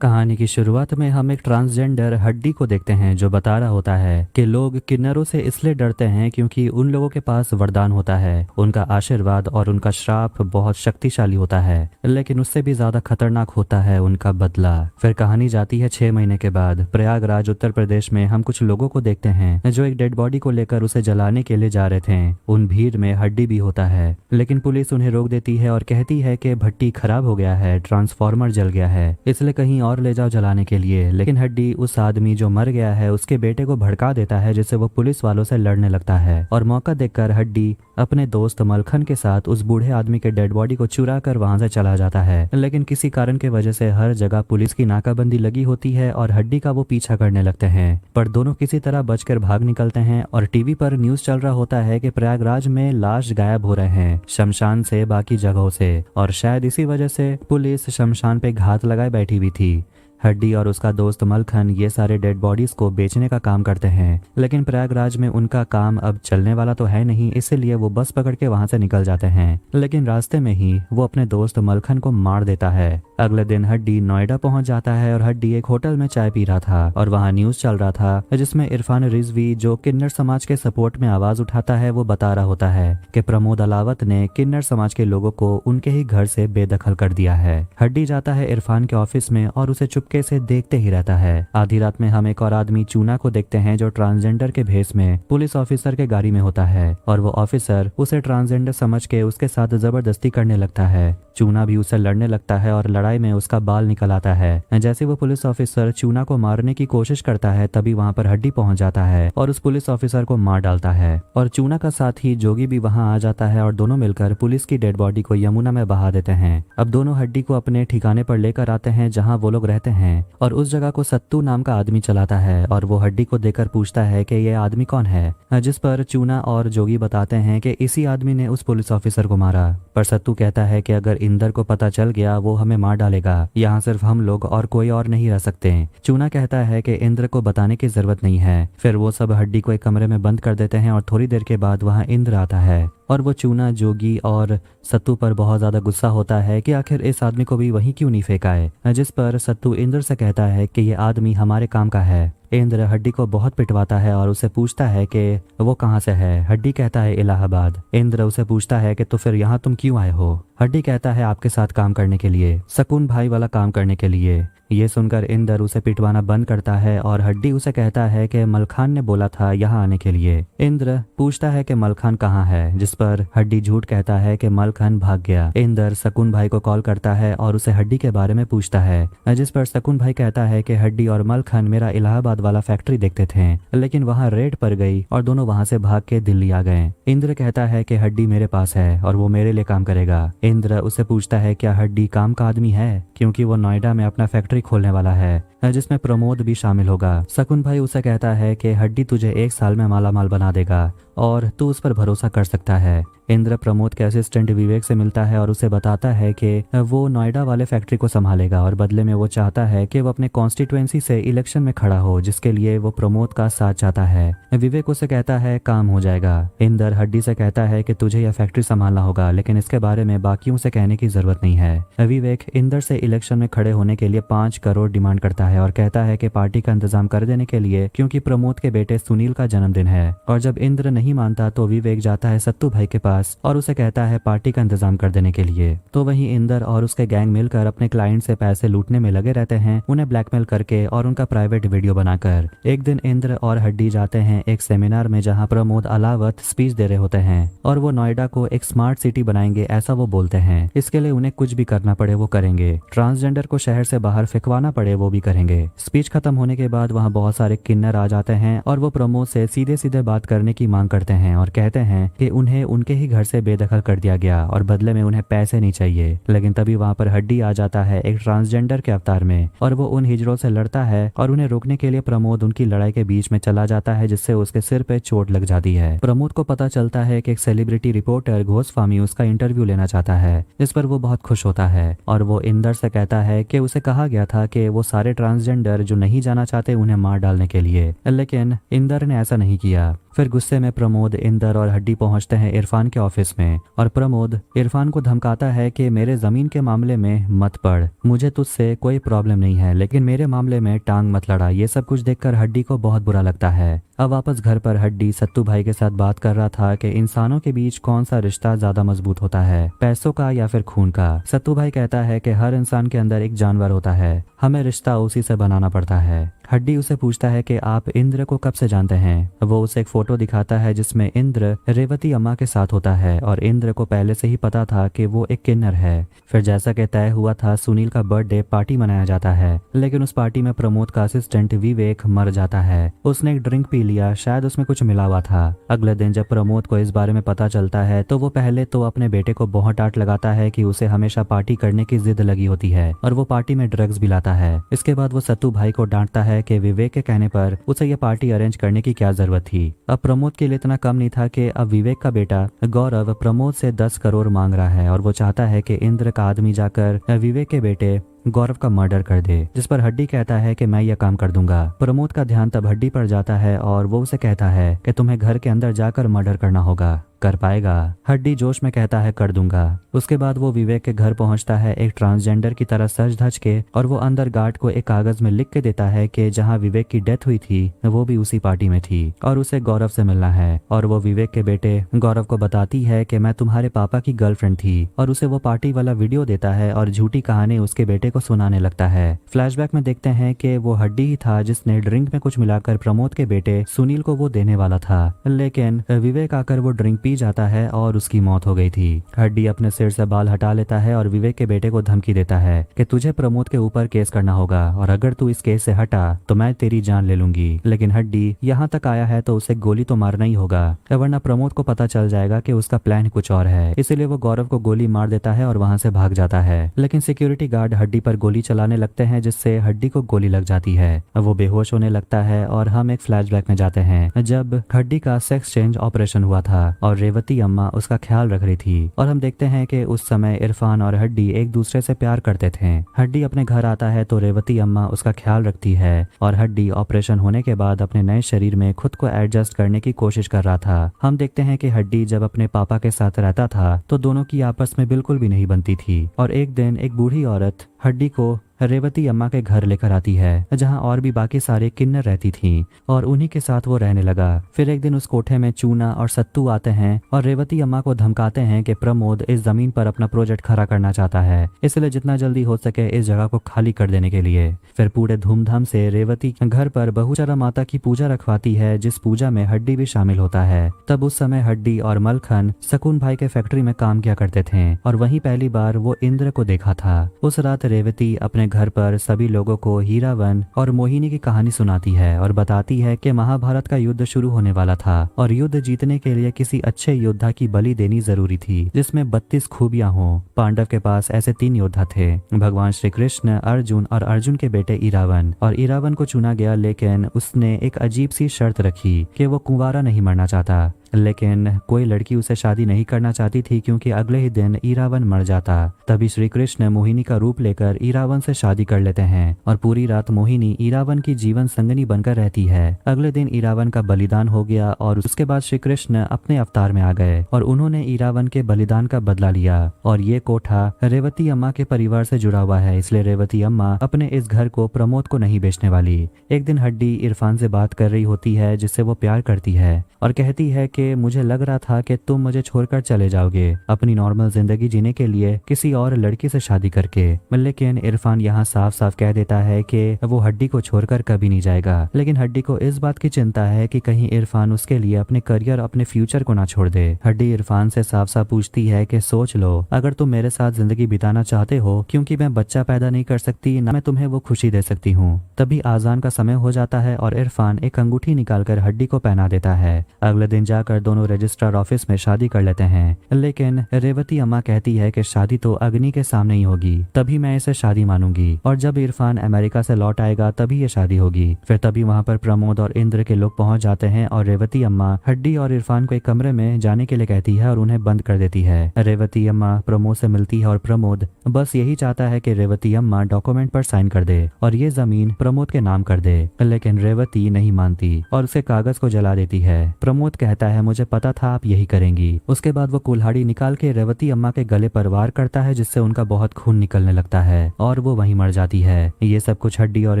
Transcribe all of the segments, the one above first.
कहानी की शुरुआत में हम एक ट्रांसजेंडर हड्डी को देखते हैं जो बता रहा होता है कि लोग किन्नरों से इसलिए डरते हैं क्योंकि उन लोगों के पास वरदान होता है, उनका आशीर्वाद और उनका श्राप बहुत शक्तिशाली होता है, लेकिन उससे भी ज्यादा खतरनाक होता है उनका बदला। फिर कहानी जाती है 6 महीने के बाद प्रयागराज उत्तर प्रदेश में। हम कुछ लोगों को देखते हैं जो एक डेड बॉडी को लेकर उसे जलाने के लिए जा रहे थे। उन भीड़ में हड्डी भी होता है, लेकिन पुलिस उन्हें रोक देती है और कहती है कि भट्टी खराब हो गया है, ट्रांसफार्मर जल गया है, इसलिए कहीं और ले जाओ जलाने के लिए। लेकिन हड्डी उस आदमी जो मर गया है उसके बेटे को भड़का देता है, जिससे वो पुलिस वालों से लड़ने लगता है। और मौका देखकर हड्डी अपने दोस्त मलखन के साथ उस बूढ़े आदमी के डेड बॉडी को चुरा कर वहां से चला जाता है। लेकिन किसी कारण की वजह से हर जगह पुलिस की नाकाबंदी लगी होती है और हड्डी का वो पीछा करने लगते हैं, पर दोनों किसी तरह बचकर भाग निकलते हैं। और टीवी पर न्यूज चल रहा होता है कि प्रयागराज में लाश गायब हो रहे हैं, शमशान से, बाकी जगहों से, और शायद इसी वजह से पुलिस शमशान पे घात लगाए बैठी हुई थी। हड्डी और उसका दोस्त मलखन ये सारे डेड बॉडीज को बेचने का काम करते हैं, लेकिन प्रयागराज में उनका काम अब चलने वाला तो है नहीं, इसलिए वो बस पकड़ के वहां से निकल जाते हैं। लेकिन रास्ते में ही वो अपने दोस्त मलखन को मार देता है। अगले दिन हड्डी नोएडा पहुंच जाता है और हड्डी एक होटल में चाय पी रहा था और वहां न्यूज चल रहा था जिसमें इरफान रिजवी, जो किन्नर समाज के सपोर्ट में आवाज उठाता है, वो बता रहा होता है कि प्रमोद अलावत ने किन्नर समाज के लोगों को उनके ही घर से बेदखल कर दिया है। हड्डी जाता है इरफान के ऑफिस में और उसे चुपके से देखते ही रहता है। आधी रात में हम एक और आदमी चूना को देखते हैं जो ट्रांसजेंडर के भेष में पुलिस ऑफिसर के गाड़ी में होता है और वो ऑफिसर उसे ट्रांसजेंडर समझ के उसके साथ जबरदस्ती करने लगता है। चूना भी उससे लड़ने लगता है और लड़ाई में उसका बाल निकल आता है। जैसे वो पुलिस ऑफिसर चूना को मारने की कोशिश करता है तभी वहां पर हड्डी पहुंच जाता है और उस पुलिस ऑफिसर को मार डालता है। और चूना का साथ ही जोगी भी वहां आ जाता है और दोनों मिलकर पुलिस की डेड बॉडी को यमुना में बहा देते हैं। अब दोनों हड्डी को अपने ठिकाने पर लेकर आते हैं जहाँ वो लोग रहते हैं और उस जगह को सत्तू नाम का आदमी चलाता है और वो हड्डी को देखकर पूछता है कि ये आदमी कौन है, जिस पर चूना और जोगी बताते हैं कि इसी आदमी ने उस पुलिस ऑफिसर को मारा। पर सत्तू कहता है कि अगर इंदर को पता चल गया वो हमें मार डालेगा, यहाँ सिर्फ हम लोग और कोई और नहीं रह सकते। चूना कहता है कि इंद्र को बताने की जरूरत नहीं है। फिर वो सब हड्डी को एक कमरे में बंद कर देते हैं और थोड़ी देर के बाद वहाँ इंद्र आता है और वो चूना, जोगी और सत्तू पर बहुत ज्यादा गुस्सा होता है कि आखिर इस आदमी को भी वहीं क्यों नहीं फेंका है, जिस पर सत्तू इंद्र से कहता है कि ये आदमी हमारे काम का है। इंद्र हड्डी को बहुत पिटवाता है और उसे पूछता है कि वो कहाँ से है। हड्डी कहता है इलाहाबाद। इंद्र उसे पूछता है कि तो फिर यहाँ तुम क्यों आए हो। हड्डी कहता है आपके साथ काम करने के लिए, सकून भाई वाला काम करने के लिए। ये सुनकर इंदर उसे पिटवाना बंद करता है और हड्डी उसे कहता है कि मलखान ने बोला था यहाँ आने के लिए। इंद्र पूछता है कि मलखान कहाँ है, जिस पर हड्डी झूठ कहता है कि मलखान भाग गया। इंदर सकून भाई को कॉल करता है और उसे हड्डी के बारे में पूछता है, जिस पर सकून भाई कहता है कि हड्डी और मलखान मेरा इलाहाबाद वाला फैक्ट्री देखते थे, लेकिन वहाँ रेड पड़ गई और दोनों वहाँ से भाग के दिल्ली आ गए। इंद्र कहता है कि हड्डी मेरे पास है और वो मेरे लिए काम करेगा। इंद्र उससे पूछता है क्या हड्डी काम का आदमी है, क्योंकि वो नोएडा में अपना फैक्ट्री खोलने वाला है जिसमें प्रमोद भी शामिल होगा। सकून भाई उसे कहता है कि हड्डी तुझे 1 साल में माला माल बना देगा और तू उस पर भरोसा कर सकता है। इंद्र प्रमोद के असिस्टेंट विवेक से मिलता है और उसे बताता है कि वो नोएडा वाले फैक्ट्री को संभालेगा और बदले में वो चाहता है कि वो अपने कॉन्स्टिट्यूएंसी से इलेक्शन में खड़ा हो, जिसके लिए वो प्रमोद का साथ चाहता है। विवेक उसे कहता है काम हो जाएगा। इंद्र हड्डी से कहता है कि तुझे यह फैक्ट्री संभालना होगा, लेकिन इसके बारे में बाकियों से कहने की जरूरत नहीं है। विवेक इंद्र से इलेक्शन में खड़े होने के लिए 5 करोड़ डिमांड करता है और कहता है कि पार्टी का इंतजाम कर देने के लिए, क्योंकि प्रमोद के बेटे सुनील का जन्मदिन है। और जब इंद्र नहीं मानता तो विवेक जाता है सत्तू भाई के पास और उसे कहता है पार्टी का इंतजाम कर देने के लिए। तो वहीं इंद्र और उसके गैंग मिलकर अपने क्लाइंट से पैसे लूटने में लगे रहते हैं, उन्हें ब्लैकमेल करके और उनका प्राइवेट वीडियो बनाकर। एक दिन इंद्र और हड्डी जाते हैं एक सेमिनार में जहां प्रमोद अलावत स्पीच दे रहे होते हैं और वो नोएडा को एक स्मार्ट सिटी बनाएंगे ऐसा वो बोलते हैं। इसके लिए उन्हें कुछ भी करना पड़े वो करेंगे, ट्रांसजेंडर को शहर से बाहर फेंकवाना पड़े वो भी करेंगे। स्पीच खत्म होने के बाद वहाँ बहुत सारे किन्नर आ जाते हैं और वो प्रमोद से सीधे सीधे बात करने की मांग करते हैं और कहते हैं कि उन्हें उनके ही घर से बेदखल कर दिया गया और बदले में उन्हें पैसे नहीं चाहिए। लेकिन तभी वहाँ पर हड्डी आ जाता है एक ट्रांसजेंडर के अवतार में और वो उन हिजड़ों से लड़ता है और उन्हें रोकने के लिए प्रमोद उनकी लड़ाई के बीच में चला जाता है, जिससे उसके सिर पे चोट लग जाती है। प्रमोद को पता चलता है कि एक सेलिब्रिटी रिपोर्टर गोस्वामी उसका इंटरव्यू लेना चाहता है, जिस पर वो बहुत खुश होता है और वो इंदर से कहता है कि उसे कहा गया था कि वो सारे ट्रांसजेंडर जो नहीं जाना चाहते उन्हें मार डालने के लिए, लेकिन इंदर ने ऐसा नहीं किया। फिर गुस्से में प्रमोद, इंदर और हड्डी पहुंचते हैं इरफान के ऑफिस में और प्रमोद इरफान को धमकाता है कि मेरे जमीन के मामले में मत पड़, मुझे तुझसे कोई प्रॉब्लम नहीं है, लेकिन मेरे मामले में टांग मत लड़ा। ये सब कुछ देखकर हड्डी को बहुत बुरा लगता है। अब वापस घर पर हड्डी सत्तू भाई के साथ बात कर रहा था कि इंसानों के बीच कौन सा रिश्ता ज्यादा मजबूत होता है, पैसों का या फिर खून का। सत्तू भाई कहता है कि हर इंसान के अंदर एक जानवर होता है, हमें रिश्ता उसी से बनाना पड़ता है। हड्डी उसे पूछता है कि आप इंद्र को कब से जानते हैं। वो उसे एक फोटो दिखाता है जिसमें इंद्र रेवती अम्मा के साथ होता है और इंद्र को पहले से ही पता था कि वो एक किन्नर है। फिर जैसा कि तय हुआ था, सुनील का बर्थडे पार्टी मनाया जाता है, लेकिन उस पार्टी में प्रमोद का असिस्टेंट विवेक मर जाता है। उसने एक ड्रिंक पी लिया, शायद उसमें कुछ मिला हुआ था। अगले दिन जब प्रमोद को इस बारे में पता चलता है तो वो पहले तो अपने बेटे को बहुत डांट लगाता है कि उसे हमेशा पार्टी करने की जिद लगी होती है और वो पार्टी में ड्रग्स भी लाता है। इसके बाद वो सत्तू भाई को डांटता है कि विवेक के कहने पर उसे ये पार्टी अरेंज करने की क्या जरूरत थी। अब प्रमोद के लिए इतना कम नहीं था कि अब विवेक का बेटा गौरव प्रमोद से 10 करोड़ मांग रहा है और वो चाहता है कि इंद्र का आदमी जाकर विवेक के बेटे गौरव का मर्डर कर दे, जिस पर हड्डी कहता है कि मैं यह काम कर दूंगा। प्रमोद का ध्यान तब हड्डी पर जाता है और वो उसे कहता है कि तुम्हें घर के अंदर जाकर मर्डर करना होगा। कर पाएगा? हड्डी जोश में कहता है कर दूंगा। उसके बाद वो विवेक के घर पहुंचता है एक ट्रांसजेंडर की तरह सज धज के और वो अंदर गार्ड को एक कागज में लिख के देता है कि जहां विवेक की डेथ हुई थी वो भी उसी पार्टी में थी और उसे गौरव से मिलना है। और वो विवेक के बेटे गौरव को बताती है कि मैं तुम्हारे पापा की गर्लफ्रेंड थी और उसे वो पार्टी वाला वीडियो देता है और झूठी कहानी उसके बेटे को सुनाने लगता है। फ्लैशबैक में देखते हैं कि वो हड्डी ही था जिसने ड्रिंक में कुछ मिलाकर प्रमोद के बेटे सुनील को वो देने वाला था, लेकिन विवेक आकर वो ड्रिंक पी जाता है और उसकी मौत हो गई थी। हड्डी अपने सिर से बाल हटा लेता है और विवेक के बेटे को धमकी देता है कि तुझे प्रमोद के ऊपर केस करना होगा और अगर तू इस केस से हटा तो मैं तेरी जान ले लूंगी। लेकिन हड्डी यहाँ तक आया है तो उसे गोली तो मारना ही होगा, वरना प्रमोद को पता चल जाएगा कि उसका प्लान कुछ और है। इसीलिए वो गौरव को गोली मार देता है और वहां से भाग जाता है। लेकिन सिक्योरिटी गार्ड हड्डी पर गोली चलाने लगते हैं जिससे हड्डी को गोली लग जाती है। वो बेहोश होने लगता है और हम एक फ्लैशबैक में जाते हैं जब हड्डी का सेक्स चेंज ऑपरेशन हुआ था और रेवती अम्मा उसका ख्याल रख रही थी और हम देखते हैं कि उस समय इरफान और हड्डी एक दूसरे से प्यार करते थे। हड्डी अपने घर आता है तो रेवती अम्मा उसका ख्याल रखती है और हड्डी ऑपरेशन होने के बाद अपने नए शरीर में खुद को एडजस्ट करने की कोशिश कर रहा था। हम देखते हैं कि हड्डी जब अपने पापा के साथ रहता था तो दोनों की आपस में बिल्कुल भी नहीं बनती थी और एक दिन एक बूढ़ी औरत हड्डी को रेवती अम्मा के घर लेकर आती है जहां और भी बाकी सारे किन्नर रहती थीं और उन्हीं के साथ वो रहने लगा। फिर एक दिन उस कोठे में चूना और सत्तू आते हैं और रेवती अम्मा को धमकाते हैं कि प्रमोद इस जमीन पर अपना प्रोजेक्ट खड़ा करना चाहता है, इसलिए जितना जल्दी हो सके इस जगह को खाली कर देने के लिए। फिर पूरे धूमधाम से रेवती घर पर बहुचरा माता की पूजा रखवाती है जिस पूजा में हड्डी भी शामिल होता है। तब उस समय हड्डी और मलखन सकून भाई के फैक्ट्री में काम किया करते थे और वहीं पहली बार वो इंद्र को देखा था। उस रात रेवती अपने घर पर सभी लोगों को हीरावन और मोहिनी की कहानी सुनाती है और बताती है कि महाभारत का युद्ध शुरू होने वाला था और युद्ध जीतने के लिए किसी अच्छे योद्धा की बलि देनी जरूरी थी जिसमें 32 खूबियां हों। पांडव के पास ऐसे 3 योद्धा थे, भगवान श्री कृष्ण, अर्जुन और अर्जुन के बेटे इरावन। और इरावन को चुना गया, लेकिन उसने एक अजीब सी शर्त रखी कि वो कुंवारा नहीं मरना चाहता। लेकिन कोई लड़की उसे शादी नहीं करना चाहती थी क्योंकि अगले ही दिन इरावन मर जाता। तभी श्री कृष्ण मोहिनी का रूप लेकर इरावन से शादी कर लेते हैं और पूरी रात मोहिनी इरावन की जीवन संगनी बनकर रहती है। अगले दिन इरावन का बलिदान हो गया और उसके बाद श्री कृष्ण अपने अवतार में आ गए और उन्होंने इरावन के बलिदान का बदला लिया। और ये कोठा रेवती अम्मा के परिवार से जुड़ा हुआ है, इसलिए रेवती अम्मा अपने इस घर को प्रमोद को नहीं बेचने वाली। एक दिन हड्डी इरफान से बात कर रही होती है जिससे वो प्यार करती है और कहती है कि मुझे लग रहा था कि तुम मुझे छोड़कर चले जाओगे अपनी नॉर्मल जिंदगी जीने के लिए किसी और लड़की से शादी करके। लेकिन इरफान यहाँ साफ साफ कह देता है कि वो हड्डी को छोड़कर कभी नहीं जाएगा। लेकिन हड्डी को इस बात की चिंता है कि कहीं इरफान उसके लिए अपने करियर, अपने फ्यूचर को ना छोड़ दे। हड्डी इरफान से साफ साफ पूछती है कि सोच लो, अगर तुम मेरे साथ जिंदगी बिताना चाहते हो, क्योंकि मैं बच्चा पैदा नहीं कर सकती ना मैं तुम्हें वो खुशी दे सकती हूँ। तभी आजान का समय हो जाता है और इरफान एक अंगूठी निकालकर हड्डी को पहना देता है। अगले दिन जाकर जाकर दोनों रजिस्ट्रार ऑफिस में शादी कर लेते हैं। लेकिन रेवती अम्मा कहती है कि शादी तो अग्नि के सामने ही होगी, तभी मैं इसे शादी मानूंगी, और जब इरफान अमेरिका से लौट आएगा तभी ये शादी होगी। फिर तभी वहाँ पर प्रमोद और इंद्र के लोग पहुंच जाते हैं और रेवती अम्मा हड्डी और इरफान को एक कमरे में जाने के लिए कहती है और उन्हें बंद कर देती है। रेवती अम्मा प्रमोद से मिलती है और प्रमोद बस यही चाहता है कि रेवती अम्मा डॉक्यूमेंट पर साइन कर दे और ये जमीन प्रमोद के नाम कर दे, लेकिन रेवती नहीं मानती और उसे कागज को जला देती है। प्रमोद कहता है मुझे पता था आप यही करेंगी। उसके बाद वो कुल्हाड़ी निकाल के रेवती अम्मा के गले पर वार करता है, जिससे उनका बहुत खून निकलने लगता है और वो वहीं मर जाती है। ये सब कुछ हड्डी और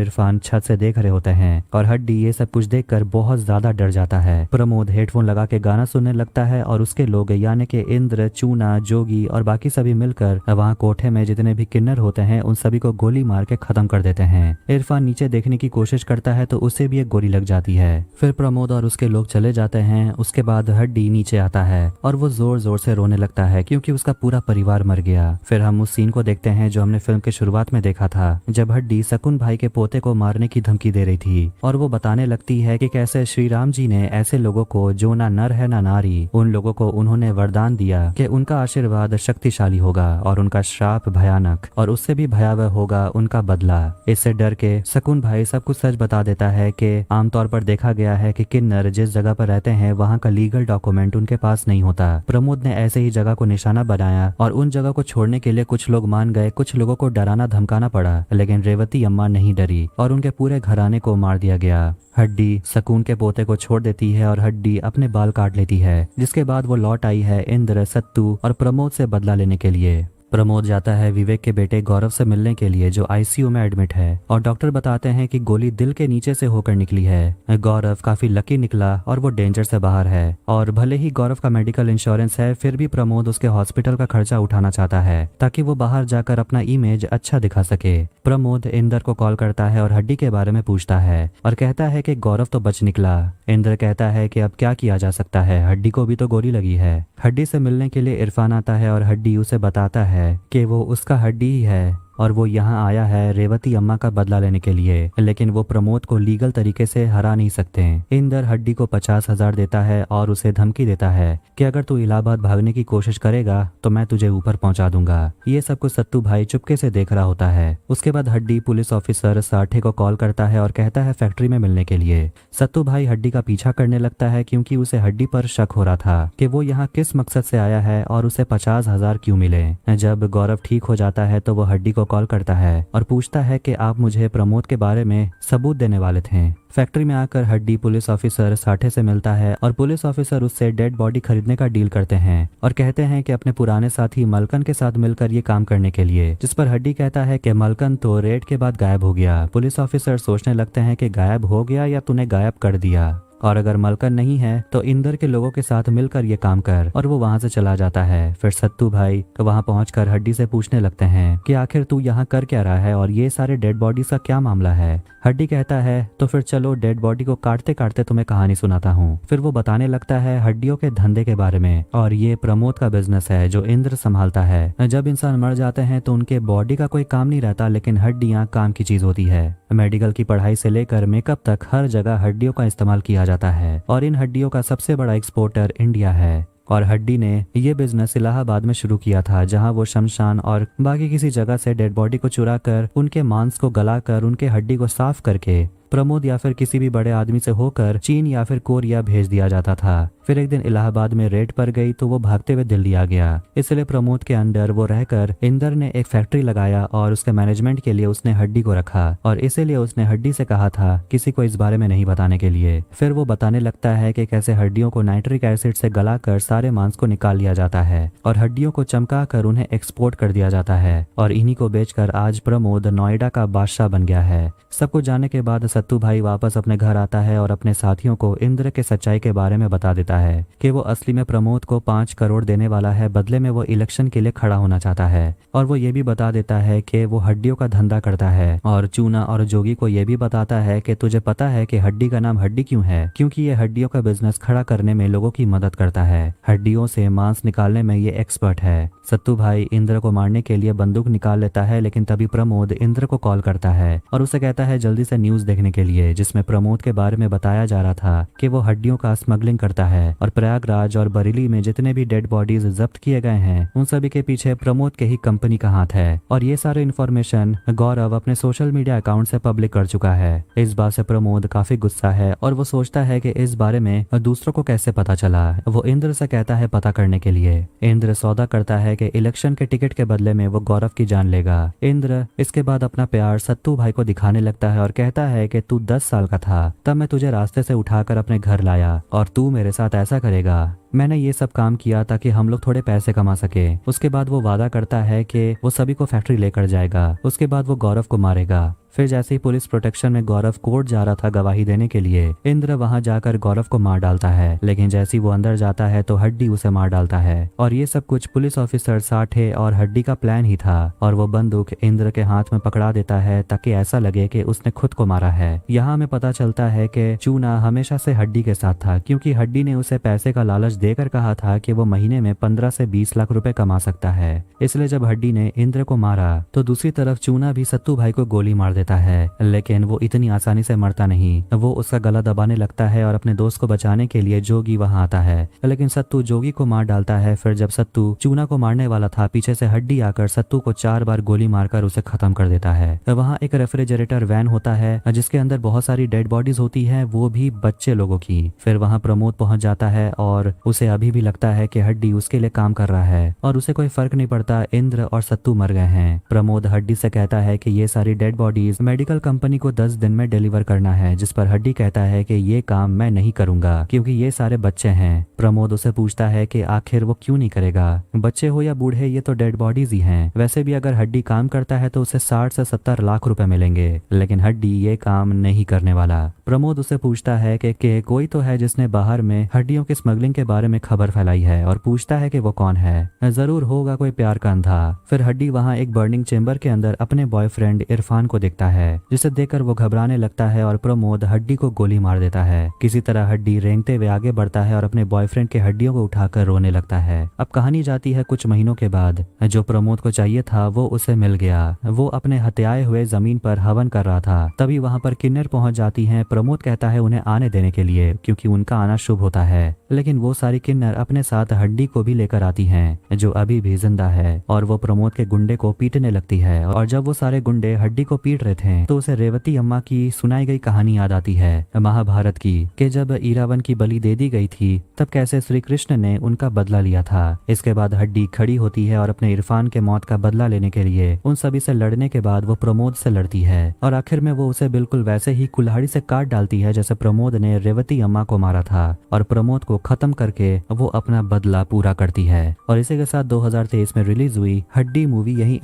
इरफान छत से देख रहे होते हैं और हड्डी ये सब कुछ देखकर बहुत ज्यादा डर जाता है। प्रमोद हेडफोन लगा के गाना सुनने लगता है और उसके लोग यानी कि इंद्र, चूना, जोगी और बाकी सभी मिलकर वहाँ कोठे में जितने भी किन्नर होते हैं उन सभी को गोली मार के खत्म कर देते हैं। इरफान नीचे देखने की कोशिश करता है तो उसे भी एक गोली लग जाती है। फिर प्रमोद और उसके लोग चले जाते हैं। उसके बाद हड्डी नीचे आता है और वो जोर जोर से रोने लगता है क्योंकि उसका पूरा परिवार मर गया। फिर हम उस सीन को देखते हैं जो हमने फिल्म के शुरुआत में देखा था, जब हड्डी शकुन भाई के पोते को मारने की धमकी दे रही थी और वो बताने लगती है कि कैसे श्री राम जी ने ऐसे लोगों को जो ना नर है ना नारी, उन लोगों को उन्होंने वरदान दिया कि उनका आशीर्वाद शक्तिशाली होगा और उनका श्राप भयानक, और उससे भी भयावह होगा उनका बदला। इससे डर के शकुन भाई सब कुछ सच बता देता है कि आमतौर पर देखा गया है कि किन्नर जिस जगह पर रहते हैं वहाँ का लीगल डॉक्यूमेंट उनके पास नहीं होता। प्रमोद ने ऐसे ही जगह को निशाना बनाया और उन जगह को छोड़ने के लिए कुछ लोग मान गए, कुछ लोगों को डराना धमकाना पड़ा, लेकिन रेवती अम्मा नहीं डरी और उनके पूरे घराने को मार दिया गया। हड्डी शकुन के पोते को छोड़ देती है और हड्डी अपने बाल काट लेती है, जिसके बाद वो लौट आई है इंद्र, सत्तू और प्रमोद से बदला लेने के लिए। प्रमोद जाता है विवेक के बेटे गौरव से मिलने के लिए जो आईसीयू में एडमिट है और डॉक्टर बताते हैं कि गोली दिल के नीचे से होकर निकली है। गौरव काफी लकी निकला और वो डेंजर से बाहर है और भले ही गौरव का मेडिकल इंश्योरेंस है फिर भी प्रमोद उसके हॉस्पिटल का खर्चा उठाना चाहता है ताकि वो बाहर जाकर अपना इमेज अच्छा दिखा सके। प्रमोद इंद्र को कॉल करता है और हड्डी के बारे में पूछता है और कहता है कि गौरव तो बच निकला। इंद्र कहता है कि अब क्या किया जा सकता है, हड्डी को भी तो गोली लगी है। हड्डी से मिलने के लिए इरफान आता है और हड्डी उसे बताता है कि वो उसका हड्डी ही है और वो यहाँ आया है रेवती अम्मा का बदला लेने के लिए, लेकिन वो प्रमोद को लीगल तरीके से हरा नहीं सकते। इंदर हड्डी को 50,000 देता है और उसे धमकी देता है कि अगर तू इलाहाबाद भागने की कोशिश करेगा तो मैं तुझे ऊपर पहुंचा दूंगा। ये सब कुछ सत्तू भाई चुपके से देख रहा होता है। उसके बाद हड्डी पुलिस ऑफिसर साठे को कॉल करता है और कहता है फैक्ट्री में मिलने के लिए। सत्तू भाई हड्डी का पीछा करने लगता है क्योंकि उसे हड्डी पर शक हो रहा था कि वो यहाँ किस मकसद से आया है और उसे 50,000 क्यों मिले। जब गौरव ठीक हो जाता है तो वो हड्डी को कॉल करता है और पूछता है कि आप मुझे प्रमोद के बारे में सबूत देने वाले थे। फैक्ट्री में आकर हड्डी पुलिस ऑफिसर साठे से मिलता है और पुलिस ऑफिसर उससे डेड बॉडी खरीदने का डील करते हैं और कहते हैं कि अपने पुराने साथी मलकन के साथ मिलकर ये काम करने के लिए, जिस पर हड्डी कहता है कि मलकन तो रेड के बाद गायब हो गया। पुलिस ऑफिसर सोचने लगते हैं कि गायब हो गया या तूने गायब कर दिया, और अगर मलकन नहीं है तो इंदर के लोगों के साथ मिलकर ये काम कर, और वो वहां से चला जाता है। फिर सत्तू भाई वहां पहुंचकर हड्डी से पूछने लगते हैं कि आखिर तू यहाँ कर क्या रहा है और ये सारे डेड बॉडीज का क्या मामला है। हड्डी कहता है तो फिर चलो डेड बॉडी को काटते काटते तुम्हें कहानी सुनाता हूँ। फिर वो बताने लगता है हड्डियों के धंधे के बारे में, और ये प्रमोद का बिजनेस है जो इंद्र संभालता है। जब इंसान मर जाते हैं तो उनके बॉडी का कोई काम नहीं रहता, लेकिन हड्डियां काम की चीज होती है। मेडिकल की पढ़ाई से लेकर मेकअप तक हर जगह हड्डियों का इस्तेमाल किया जाता है और इन हड्डियों का सबसे बड़ा एक्सपोर्टर इंडिया है। और हड्डी ने ये बिजनेस इलाहाबाद में शुरू किया था, जहां वो शमशान और बाकी किसी जगह से डेड बॉडी को चुरा कर उनके मांस को गलाकर उनके हड्डी को साफ करके प्रमोद या फिर किसी भी बड़े आदमी से होकर चीन या फिर कोरिया भेज दिया जाता था। फिर एक दिन इलाहाबाद में रेड पर गई तो वो भागते हुए दिल्ली आ गया। इसलिए प्रमोद के अंडर वो रहकर इंदर ने एक फैक्ट्री लगाया और उसके मैनेजमेंट के लिए उसने हड्डी को रखा, और इसीलिए उसने हड्डी से कहा था किसी को इस बारे में नहीं बताने के लिए। फिर वो बताने लगता है कि कैसे हड्डियों को नाइट्रिक एसिड से गलाकर सारे मांस को निकाल लिया जाता है और हड्डियों को चमका कर उन्हें एक्सपोर्ट कर दिया जाता है, और इन्हीं को बेचकर आज प्रमोद नोएडा का बादशाह बन गया है। सब कुछ जानने के बाद सत्तू भाई वापस अपने घर आता है और अपने साथियों को इंद्र के सच्चाई के बारे में बता देता है कि वो असली में प्रमोद को 5 करोड़ देने वाला है, बदले में वो इलेक्शन के लिए खड़ा होना चाहता है। और वो ये भी बता देता है कि वो हड्डियों का धंधा करता है, और चूना और जोगी को ये भी बताता है कि तुझे पता है कि हड्डी का नाम हड्डी क्यों है, क्योंकि ये हड्डियों का बिजनेस खड़ा करने में लोगों की मदद करता है। हड्डियों से मांस निकालने में ये एक्सपर्ट है। सत्तू भाई इंद्र को मारने के लिए बंदूक निकाल लेता है, लेकिन तभी प्रमोद इंद्र को कॉल करता है और उसे कहता है जल्दी से न्यूज देखने के लिए, जिसमें प्रमोद के बारे में बताया जा रहा था कि वो हड्डियों का स्मगलिंग करता है और प्रयागराज और बरेली में जितने भी डेड बॉडीज जब्त किए गए हैं उन सभी के पीछे प्रमोद के ही कंपनी का हाथ है। और ये सारे इन्फॉर्मेशन गौरव अपने सोशल मीडिया अकाउंट से पब्लिक कर चुका है। इस बात से प्रमोद काफी गुस्सा है और वो सोचता है कि इस बारे में दूसरों को कैसे पता चला। वो इंद्र से कहता है पता करने के लिए। इंद्र सौदा करता है कि इलेक्शन के टिकट के बदले में वो गौरव की जान लेगा। इंद्र इसके बाद अपना प्यार सत्तू भाई को दिखाने लगता है और कहता है कि तू 10 साल का था तब मैं तुझे रास्ते से उठाकर अपने घर लाया और तू मेरे साथ ऐसा करेगा। मैंने ये सब काम किया ताकि हम लोग थोड़े पैसे कमा सके। उसके बाद वो वादा करता है कि वो सभी को फैक्ट्री लेकर जाएगा। उसके बाद वो गौरव को मारेगा। फिर जैसे ही पुलिस प्रोटेक्शन में गौरव कोर्ट जा रहा था गवाही देने के लिए, इंद्र वहां जाकर गौरव को मार डालता है। लेकिन जैसे ही वो अंदर जाता है तो हड्डी उसे मार डालता है। और ये सब कुछ पुलिस ऑफिसर साठे और हड्डी का प्लान ही था। और वो बंदूक इंद्र के हाथ में पकड़ा देता है ताकि ऐसा लगे कि उसने खुद को मारा है। यहाँ हमें पता चलता है कि चूना हमेशा से हड्डी के साथ था, क्योंकि हड्डी ने उसे पैसे का लालच देकर कहा था कि वो महीने में 15 से 20 लाख रुपए कमा सकता है। इसलिए जब हड्डी ने इंद्र को मारा तो दूसरी तरफ चूना भी सत्तू भाई को गोली मार देता है। लेकिन वो इतनी आसानी से मरता नहीं। वो उसका गला दबाने लगता है और अपने दोस्त को बचाने के लिए जोगी वहां आता है। लेकिन सत्तू जोगी को मार डालता है। फिर जब सत्तू चूना को मारने वाला था, पीछे से हड्डी आकर सत्तू को 4 बार गोली मारकर उसे खत्म कर देता है। वहां एक रेफ्रिजरेटर वैन होता है जिसके अंदर बहुत सारी डेड बॉडीज होती है, वो भी बच्चे लोगों की। फिर वहां प्रमोद पहुंच जाता है और उसे अभी भी लगता है कि हड्डी उसके लिए काम कर रहा है और उसे कोई फर्क नहीं पड़ता, इंद्र और सत्तू मर गए हैं। प्रमोद हड्डी से कहता है कि ये सारी डेड बॉडीज मेडिकल कंपनी को 10 दिन में डिलीवर करना है, जिस पर हड्डी कहता है कि ये काम मैं नहीं करूंगा क्योंकि ये सारे बच्चे हैं। प्रमोद उसे पूछता है कि आखिर वो क्यों नहीं करेगा, बच्चे हो या बूढ़े ये तो डेड बॉडीज ही हैं। वैसे भी अगर हड्डी काम करता है तो उसे 60 से 70 लाख रुपए मिलेंगे, लेकिन हड्डी ये काम नहीं करने वाला। प्रमोद उसे पूछता है कि कोई तो है जिसने बाहर में हड्डियों की स्मगलिंग के बारे में खबर फैलाई है और पूछता है कि वो कौन है। जरूर होगा कोई प्यार का अंधा। फिर हड्डी वहां एक बर्निंग चेंबर के अंदर अपने बॉयफ्रेंड इरफान को देखता है, जिसे देखकर वो घबराने लगता है और प्रमोद हड्डी को गोली मार देता है। किसी तरह हड्डी रेंगते हुए आगे बढ़ता है और अपने बॉयफ्रेंड के हड्डियों को उठाकर रोने लगता है। अब कहानी जाती है कुछ महीनों के बाद। जो प्रमोद को चाहिए था वो उसे मिल गया। वो अपने हत्याए हुए जमीन पर हवन कर रहा था। तभी वहां पर किन्नर पहुंच जाती हैं। प्रमोद कहता है उन्हें आने देने के लिए क्योंकि उनका आना शुभ होता है। लेकिन वो सारी किन्नर अपने साथ हड्डी को भी लेकर आती हैं जो अभी भी जिंदा है और वो प्रमोद के गुंडे को पीटने लगती है। और जब वो सारे गुंडे हड्डी को पीट रहे थे तो उसे रेवती अम्मा की सुनाई गई कहानी याद आती है महाभारत की, कि जब इरावन की बलि दे दी गई थी तब कैसे श्री कृष्ण ने उनका बदला लिया था। इसके बाद हड्डी खड़ी होती है और अपने इरफान के मौत का बदला लेने के लिए उन सभी से लड़ने के बाद वो प्रमोद से लड़ती है और आखिर में वो उसे बिल्कुल वैसे ही कुल्हाड़ी से काट डालती है जैसे प्रमोद ने रेवती अम्मा को मारा था और प्रमोद को खत्म करके वो अपना बदला पूरा करती है। और इसी के साथ 2023 में रिलीज हुई हड्डी मूवी यही